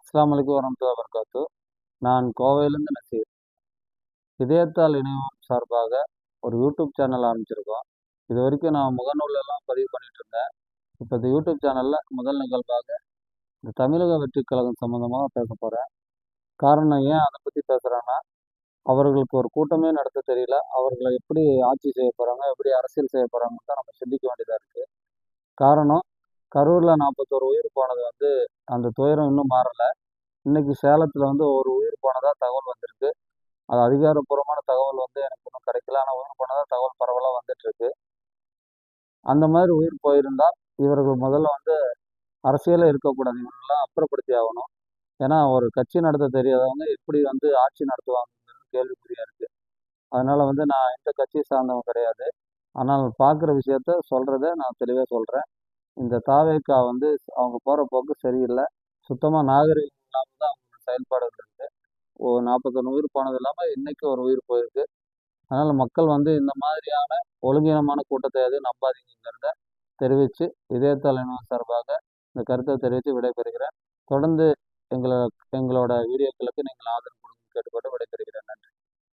அஸ்ஸலாமு அலைக்கும் வரஹ்மத்துல்லாஹி வபரகாத்துஹு. நான் கோவையிலேருந்து நசீர். இதயத்தால் இணையம் சார்பாக ஒரு யூடியூப் சேனல் ஆரம்பிச்சிருக்கோம். இது வரைக்கும் நான் முகநூலெல்லாம் பதிவு பண்ணிட்டு இருந்தேன். இப்போ இந்த யூடியூப் சேனலில் முதல் நிகழ்வாக இந்த தமிழக வெற்றிக் கழகம் சம்மந்தமாக பேச போகிறேன். காரணம் ஏன் அதை பற்றி பேசுகிறேன்னா, அவர்களுக்கு ஒரு கூட்டமே நடத்த தெரியல. அவர்களை எப்படி ஆட்சி செய்ய போகிறாங்க, எப்படி அரசியல் செய்ய போகிறாங்கன்னு தான் நம்ம சிந்திக்க வேண்டியதாக இருக்குது. காரணம், கரூரில் 41 உயிர் போனது அந்த துயரம் இன்னும் மாறல. இன்னைக்கு சேலத்தில் ஒரு உயிர் போனதா தகவல் வந்திருக்கு. அது அதிகாரப்பூர்வமான தகவல் எனக்கு இன்னும் கிடைக்கல. ஆனால் உயிர் போனதா தகவல் பரவலாக வந்துட்டு இருக்கு. அந்த மாதிரி உயிர் போயிருந்தால் இவர்கள் முதல்ல அரசியலே இருக்கக்கூடாது. இவர்களெல்லாம் அப்புறப்படுத்தி ஆகணும். ஏன்னா ஒரு கட்சி நடத்த தெரியாதவங்க எப்படி ஆட்சி நடத்துவாங்கன்னு கேள்விக்குறியா இருக்கு. அதனால நான் எந்த கட்சியை சார்ந்தவன் கிடையாது. ஆனால் பார்க்குற விஷயத்த சொல்றதை நான் தெளிவாக சொல்றேன். இந்த தாவேகா அவங்க போற போக்கு சரியில்லை. சுத்தமாக நாகரிகம் இல்லாமல் தான் அவங்க செயல்பாடுகள் இருக்கு. 41 உயிர் போனது இல்லாமல் இன்னைக்கு ஒரு உயிர் போயிருக்கு. அதனால மக்கள் இந்த மாதிரியான ஒழுங்கீனமான கூட்டத்தை எதுவும் நம்பாதீங்கிறத தெரிவித்து இதயத்தால் இணையம் சார்பாக இந்த கருத்தை தெரிவித்து விடைபெறுகிறேன். தொடர்ந்து எங்களோட வீடியோக்களுக்கு நீங்கள் ஆதரவு